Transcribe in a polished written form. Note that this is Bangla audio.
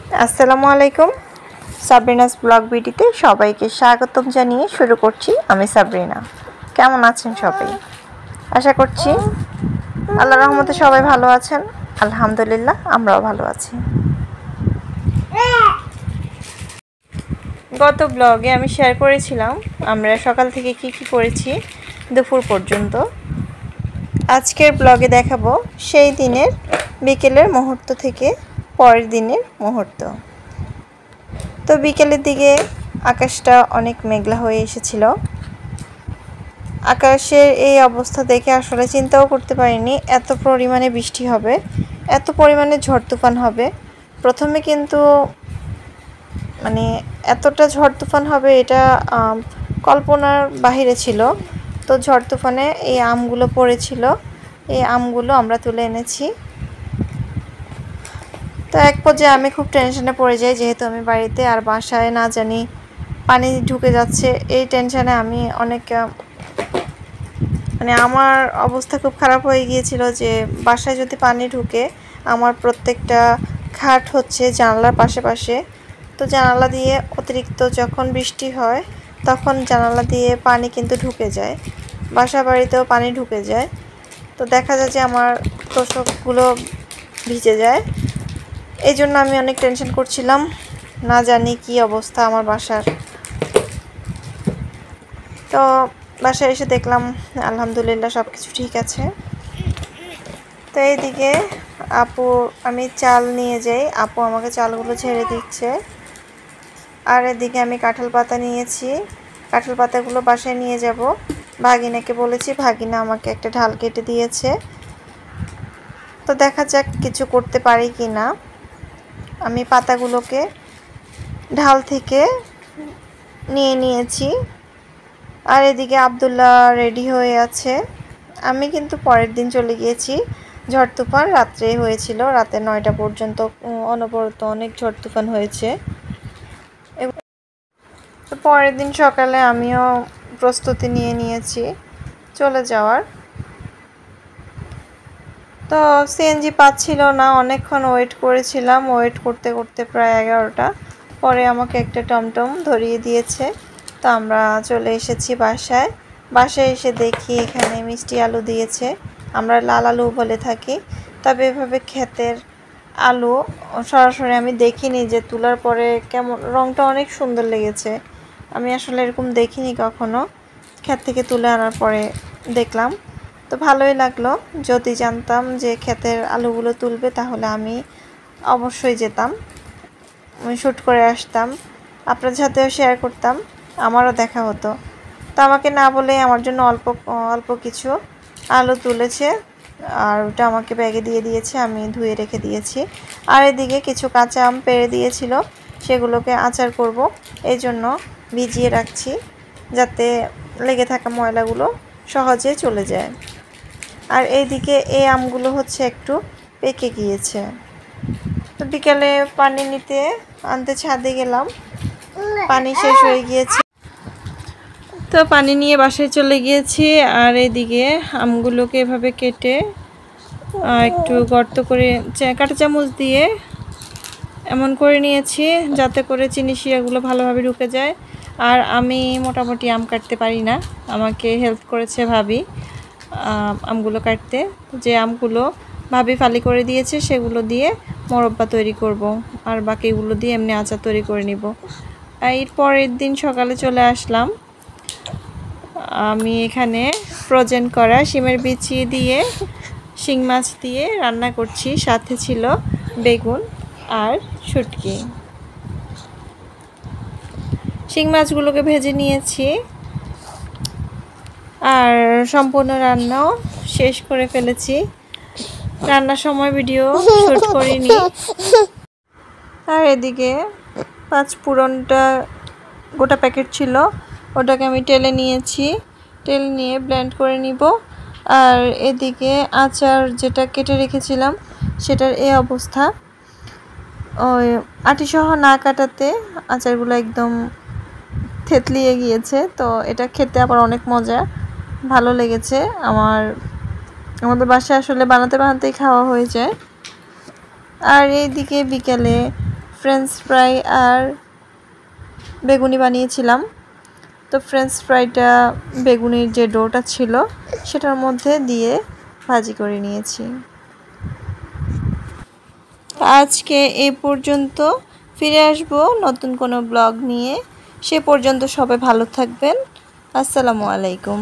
আসসালামু আলাইকুম। সাবরিনাস ব্লগ ভিডিওতে সবাইকে স্বাগতম জানিয়ে শুরু করছি। আমি সাবরিনা। কেমন আছেন সবাই? আশা করছি আল্লাহর রহমতে সবাই ভালো আছেন। আলহামদুলিল্লাহ, আমরাও ভালো আছি। গত ব্লগে আমি শেয়ার করেছিলাম আমরা সকাল থেকে কি করেছি দুপুর পর্যন্ত। আজকের ব্লগে দেখাবো সেই দিনের বিকেলের মুহূর্ত থেকে পরের দিনের মুহূর্ত। তো বিকেলের দিকে আকাশটা অনেক মেঘলা হয়ে এসেছিল। আকাশের এই অবস্থা দেখে আসলে চিন্তাও করতে পারিনি এত পরিমাণে বৃষ্টি হবে, এত পরিমাণে ঝড় তুফান হবে। প্রথমে কিন্তু এতটা ঝড় তুফান হবে এটা কল্পনার বাহিরে ছিল। তো ঝড় তুফানে এই আমগুলো পড়েছিল, এই আমগুলো আমরা তুলে এনেছি। তো এক পর্যায়ে আমি খুব টেনশনে পড়ে যাই, যেহেতু আমি বাড়িতে আর বাসায় না জানি পানি ঢুকে যাচ্ছে। এই টেনশনে আমি অনেক আমার অবস্থা খুব খারাপ হয়ে গিয়েছিল যে বাসায় যদি পানি ঢুকে আমার প্রত্যেকটা খাট হচ্ছে জানালার পাশে। তো জানালা দিয়ে অতিরিক্ত যখন বৃষ্টি হয় তখন জানালা দিয়ে পানি কিন্তু ঢুকে যায়, বাসা বাড়িতেও পানি ঢুকে যায়। তো দেখা যায় যে আমার তোষকগুলো ভিজে যায়। এই জন্য আমি অনেক টেনশন করছিলাম, না জানি কি অবস্থা আমার বাসার। তো বাসায় এসে দেখলাম আলহামদুলিল্লাহ সব কিছু ঠিক আছে। তো এইদিকে আমি চাল নিয়ে যাই, আপু আমাকে চালগুলো ছেড়ে দিচ্ছে। আর এদিকে আমি কাঁঠাল পাতা নিয়েছি, কাঁঠাল পাতাগুলো বাসায় নিয়ে যাব। ভাগিনাকে বলেছি, ভাগিনা আমাকে একটা ঢাল কেটে দিয়েছে। তো দেখা যাক কিছু করতে পারি কি না। আমি পাতাগুলোকে ঢাল থেকে নিয়ে নিয়েছি। আর এদিকে আব্দুল্লাহ রেডি হয়ে আছে। আমি কিন্তু পরের দিন চলে গিয়েছি। ঝড় তুফান রাত্রে হয়েছিল, রাতে 9টা পর্যন্ত অনবরত অনেক ঝড় তুফান হয়েছে। তো পরের দিন সকালে আমিও প্রস্তুতি নিয়ে নিয়েছি চলে যাওয়ার। তো সিএনজি পাচ্ছিল না, অনেকক্ষণ ওয়েট করেছিলাম। ওয়েট করতে করতে প্রায় 11টা পরে আমাকে একটা টমটম ধরিয়ে দিয়েছে। তো আমরা চলে এসেছি বাসায় এসে দেখি এখানে মিষ্টি আলু দিয়েছে, আমরা লাল আলু বলে থাকি। তবে এভাবে ক্ষেতের আলু সরাসরি আমি দেখিনি, যে তোলার পরে কেমন রংটা অনেক সুন্দর লেগেছে। আমি আসলে এরকম দেখিনি কখনো, ক্ষেত থেকে তুলে আনার পরে দেখলাম। তো ভালোই লাগলো। যদি জানতাম যে ক্ষেতের আলুগুলো তুলবে তাহলে আমি অবশ্যই যেতাম, আমি শ্যুট করে আসতাম, আপনাদের সাথেও শেয়ার করতাম, আমারও দেখা হতো। তো আমাকে না বলে আমার জন্য অল্প কিছু আলু তুলেছে আর ওটা আমাকে ব্যাগে দিয়ে দিয়েছে, আমি ধুয়ে রেখে দিয়েছি। আর এদিকে কিছু কাঁচা আম পেড়ে দিয়েছিল, সেগুলোকে আচার করব, এই জন্য ভিজিয়ে রাখছি যাতে লেগে থাকা ময়লাগুলো সহজে চলে যায়। আর এইদিকে এই আমগুলো হচ্ছে একটু পেকে গিয়েছে। তো বিকালে পানি আনতে ছাদে গেলাম, পানি শেষ হয়ে গিয়েছে। তো পানি নিয়ে বাসায় চলে গিয়েছি। আর এদিকে আমগুলোকে এভাবে কেটে একটু গর্ত করে কাঁটা চামচ দিয়ে এমন করে নিয়েছি যাতে করে চিনি শিরাগুলো ভালোভাবে ঢুকে যায়। আর আমি মোটামুটি আম কাটতে পারি না, আমাকে হেল্প করেছে ভাবি আমগুলো কাটতে। যে আমগুলো ভাবি ফালি করে দিয়েছে সেগুলো দিয়ে মোরব্বা তৈরি করব, আর বাকিগুলো দিয়ে এমনি আচার তৈরি করে নিব। এর পরের দিন সকালে চলে আসলাম। আমি এখানে ফ্রোজেন করা শিমের বিচি দিয়ে শিং মাছ দিয়ে রান্না করছি, সাথে ছিল বেগুন আর শুটকি। শিং মাছগুলোকে ভেজে নিয়েছি আর সম্পূর্ণ রান্নাও শেষ করে ফেলেছি। রান্নার সময় ভিডিও শুট করিনি। আর এদিকে 5 ফোড়নটা গোটা প্যাকেট ছিল, ওটাকে আমি টেলে নিয়েছি, টেলে নিয়ে ব্লেন্ড করে নিব। আর এদিকে আচার যেটা কেটে রেখেছিলাম সেটার এই অবস্থা, ওই আটিসহ না কাটাতে আচারগুলো একদম থেতলিয়ে গিয়েছে। তো এটা খেতে আবার অনেক মজা, ভালো লেগেছে। আমাদের বাসায় আসলে বানাতেই খাওয়া হয়ে যায়। আর এইদিকে বিকেলে ফ্রেঞ্চ ফ্রাই আর বেগুনি বানিয়েছিলাম। তো ফ্রেঞ্চ ফ্রাইটা বেগুনির যে ডোটা ছিল সেটার মধ্যে দিয়ে ভাজি করে নিয়েছি। আজকে এই পর্যন্ত, ফিরে আসব নতুন কোনো ব্লগ নিয়ে। সে পর্যন্ত সবাই ভালো থাকবেন। আসসালামু আলাইকুম।